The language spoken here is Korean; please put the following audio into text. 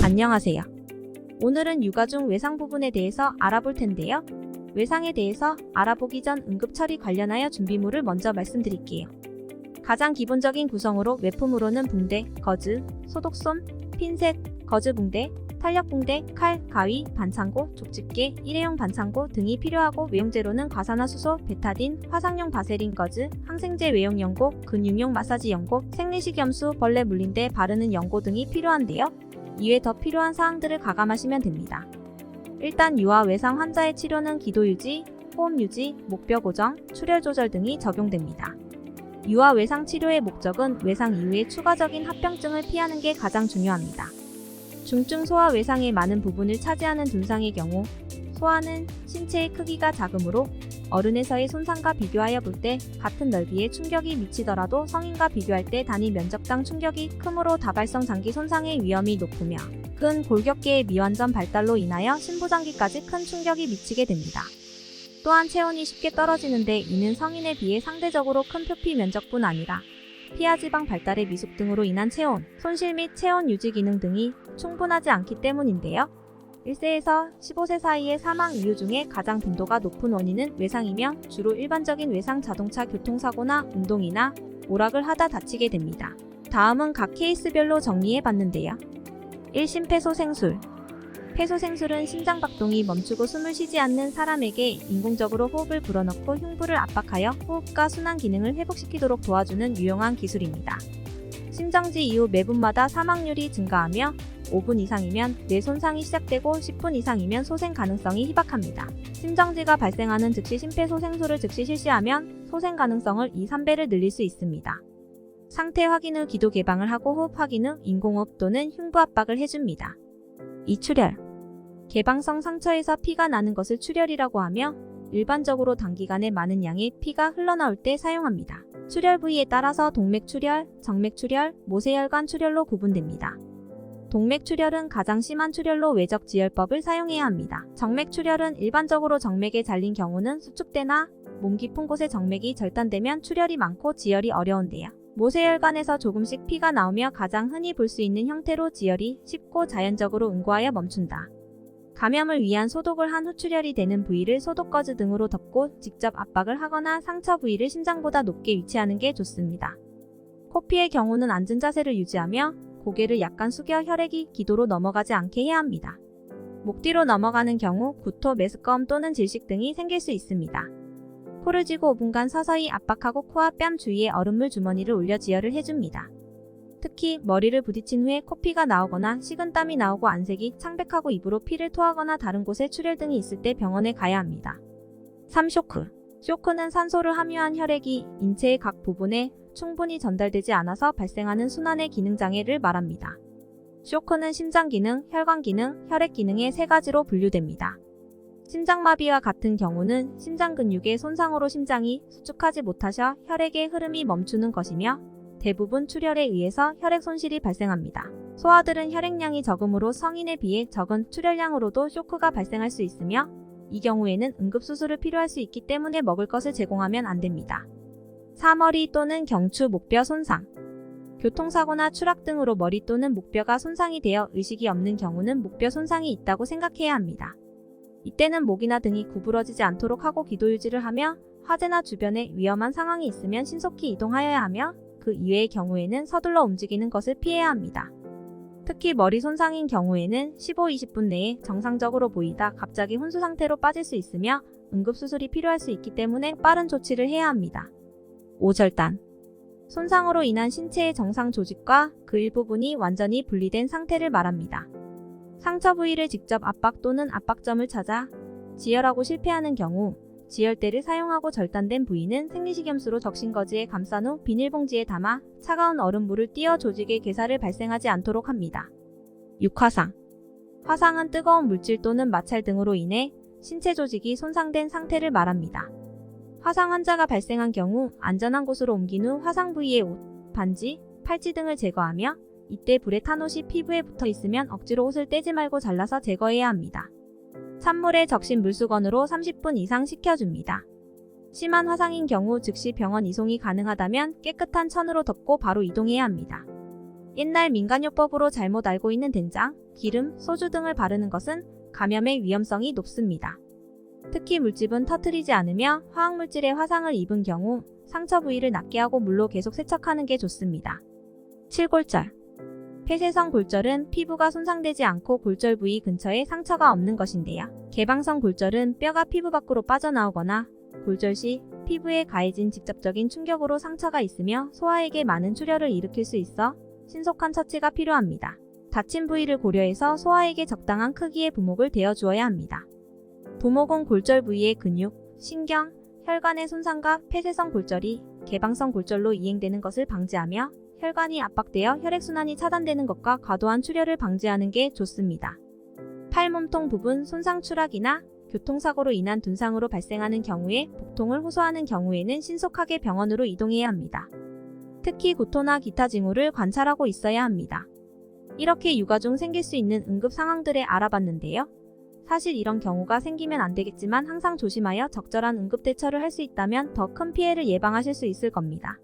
안녕하세요. 오늘은 육아 중 외상 부분에 대해서 알아볼 텐데요. 외상에 대해서 알아보기 전 응급처리 관련하여 준비물을 먼저 말씀드릴게요. 가장 기본적인 구성으로 외품으로는 붕대, 거즈, 소독솜, 핀셋, 거즈 붕대, 탄력 붕대, 칼, 가위, 반창고, 족집게, 일회용 반창고 등이 필요하고 외용제로는 과산화수소, 베타딘, 화상용 바세린 거즈, 항생제 외용 연고, 근육용 마사지 연고, 생리식염수, 벌레 물린 데 바르는 연고 등이 필요한데요. 이외 더 필요한 사항들을 가감하시면 됩니다. 일단 유아 외상 환자의 치료는 기도 유지, 호흡 유지, 목뼈 고정, 출혈 조절 등이 적용됩니다. 유아 외상 치료의 목적은 외상 이후에 추가적인 합병증을 피하는 게 가장 중요합니다. 중증 소아 외상의 많은 부분을 차지하는 둔상의 경우 소아는 신체의 크기가 작으므로 어른에서의 손상과 비교하여 볼 때 같은 넓이의 충격이 미치더라도 성인과 비교할 때 단위 면적당 충격이 크므로 다발성 장기 손상의 위험이 높으며 근 골격계의 미완전 발달로 인하여 심부장기까지 큰 충격이 미치게 됩니다. 또한 체온이 쉽게 떨어지는데 이는 성인에 비해 상대적으로 큰 표피 면적뿐 아니라 피하지방 발달의 미숙 등으로 인한 체온, 손실 및 체온 유지 기능 등이 충분하지 않기 때문인데요. 1세에서 15세 사이의 사망 이유 중에 가장 빈도가 높은 원인은 외상이며 주로 일반적인 외상 자동차 교통사고나 운동이나 오락을 하다 다치게 됩니다. 다음은 각 케이스별로 정리해 봤는데요. 1. 심폐소생술. 폐소생술은 심장박동이 멈추고 숨을 쉬지 않는 사람에게 인공적으로 호흡을 불어넣고 흉부를 압박하여 호흡과 순환 기능을 회복시키도록 도와주는 유용한 기술입니다. 심정지 이후 매분마다 사망률이 증가하며 5분 이상이면 뇌 손상이 시작되고 10분 이상이면 소생 가능성이 희박합니다. 심정지가 발생하는 즉시 심폐소생술을 즉시 실시하면 소생 가능성을 2~3배를 늘릴 수 있습니다. 상태 확인 후 기도 개방을 하고 호흡 확인 후 인공호흡 또는 흉부 압박을 해줍니다. 2. 출혈. 개방성 상처에서 피가 나는 것을 출혈이라고 하며 일반적으로 단기간에 많은 양의 피가 흘러나올 때 사용합니다. 출혈 부위에 따라서 동맥출혈, 정맥출혈, 모세혈관 출혈로 구분됩니다. 동맥출혈은 가장 심한 출혈로 외적지혈법을 사용해야 합니다. 정맥출혈은 일반적으로 정맥에 잘린 경우는 수축대나 몸 깊은 곳에 정맥이 절단되면 출혈이 많고 지혈이 어려운데요. 모세혈관에서 조금씩 피가 나오며 가장 흔히 볼 수 있는 형태로 지혈이 쉽고 자연적으로 응고하여 멈춘다. 감염을 위한 소독을 한 후 출혈이 되는 부위를 소독거즈 등으로 덮고 직접 압박을 하거나 상처 부위를 심장보다 높게 위치하는 게 좋습니다. 코피의 경우는 앉은 자세를 유지하며 고개를 약간 숙여 혈액이 기도로 넘어가지 않게 해야 합니다. 목 뒤로 넘어가는 경우 구토, 메스꺼움 또는 질식 등이 생길 수 있습니다. 코를 쥐고 5분간 서서히 압박하고 코와 뺨 주위에 얼음물 주머니를 올려 지혈을 해줍니다. 특히 머리를 부딪힌 후에 코피가 나오거나 식은땀이 나오고 안색이 창백하고 입으로 피를 토하거나 다른 곳에 출혈 등이 있을 때 병원에 가야 합니다. 3. 쇼크. 쇼크는 산소를 함유한 혈액이 인체의 각 부분에 충분히 전달되지 않아서 발생하는 순환의 기능장애를 말합니다. 쇼크는 심장 기능, 혈관 기능, 혈액 기능의 세 가지로 분류됩니다. 심장마비와 같은 경우는 심장 근육의 손상으로 심장이 수축하지 못하셔 혈액의 흐름이 멈추는 것이며 대부분 출혈에 의해서 혈액 손실이 발생합니다. 소아들은 혈액량이 적으므로 성인에 비해 적은 출혈량으로도 쇼크가 발생할 수 있으며 이 경우에는 응급수술을 필요할 수 있기 때문에 먹을 것을 제공하면 안 됩니다. 4. 머리 또는 경추, 목뼈 손상. 교통사고나 추락 등으로 머리 또는 목뼈가 손상이 되어 의식이 없는 경우는 목뼈 손상이 있다고 생각해야 합니다. 이때는 목이나 등이 구부러지지 않도록 하고 기도 유지를 하며 화재나 주변에 위험한 상황이 있으면 신속히 이동하여야 하며 그 이외의 경우에는 서둘러 움직이는 것을 피해야 합니다. 특히 머리 손상인 경우에는 15-20분 내에 정상적으로 보이다 갑자기 혼수 상태로 빠질 수 있으며 응급수술이 필요할 수 있기 때문에 빠른 조치를 해야 합니다. 5. 절단. 손상으로 인한 신체의 정상 조직과 그 일부분이 완전히 분리된 상태를 말합니다. 상처 부위를 직접 압박 또는 압박점을 찾아 지혈하고 실패하는 경우 지혈대를 사용하고 절단된 부위는 생리식염수로 적신거즈에 감싼 후 비닐봉지에 담아 차가운 얼음물을 띄어 조직의 괴사를 발생하지 않도록 합니다. 6. 화상. 화상은 뜨거운 물질 또는 마찰 등으로 인해 신체 조직이 손상된 상태를 말합니다. 화상 환자가 발생한 경우 안전한 곳으로 옮긴 후 화상 부위의 옷, 반지, 팔찌 등을 제거하며 이때 불에 탄 옷이 피부에 붙어 있으면 억지로 옷을 떼지 말고 잘라서 제거해야 합니다. 찬물에 적신 물수건으로 30분 이상 식혀줍니다. 심한 화상인 경우 즉시 병원 이송이 가능하다면 깨끗한 천으로 덮고 바로 이동해야 합니다. 옛날 민간요법으로 잘못 알고 있는 된장, 기름, 소주 등을 바르는 것은 감염의 위험성이 높습니다. 특히 물집은 터트리지 않으며 화학물질에 화상을 입은 경우 상처 부위를 낫게 하고 물로 계속 세척하는 게 좋습니다. 칠골절. 폐쇄성 골절은 피부가 손상되지 않고 골절 부위 근처에 상처가 없는 것인데요. 개방성 골절은 뼈가 피부 밖으로 빠져나오거나 골절 시 피부에 가해진 직접적인 충격으로 상처가 있으며 소화액에 많은 출혈을 일으킬 수 있어 신속한 처치가 필요합니다. 다친 부위를 고려해서 소화액에 적당한 크기의 부목을 대어 주어야 합니다. 부목은 골절 부위의 근육, 신경, 혈관의 손상과 폐쇄성 골절이 개방성 골절로 이행되는 것을 방지하며 혈관이 압박되어 혈액순환이 차단되는 것과 과도한 출혈을 방지하는 게 좋습니다. 팔 몸통 부분 손상 추락이나 교통사고로 인한 둔상으로 발생하는 경우에 복통을 호소하는 경우에는 신속하게 병원으로 이동해야 합니다. 특히 구토나 기타 징후를 관찰하고 있어야 합니다. 이렇게 육아 중 생길 수 있는 응급 상황들을 알아봤는데요. 사실 이런 경우가 생기면 안 되겠지만 항상 조심하여 적절한 응급 대처를 할 수 있다면 더 큰 피해를 예방하실 수 있을 겁니다.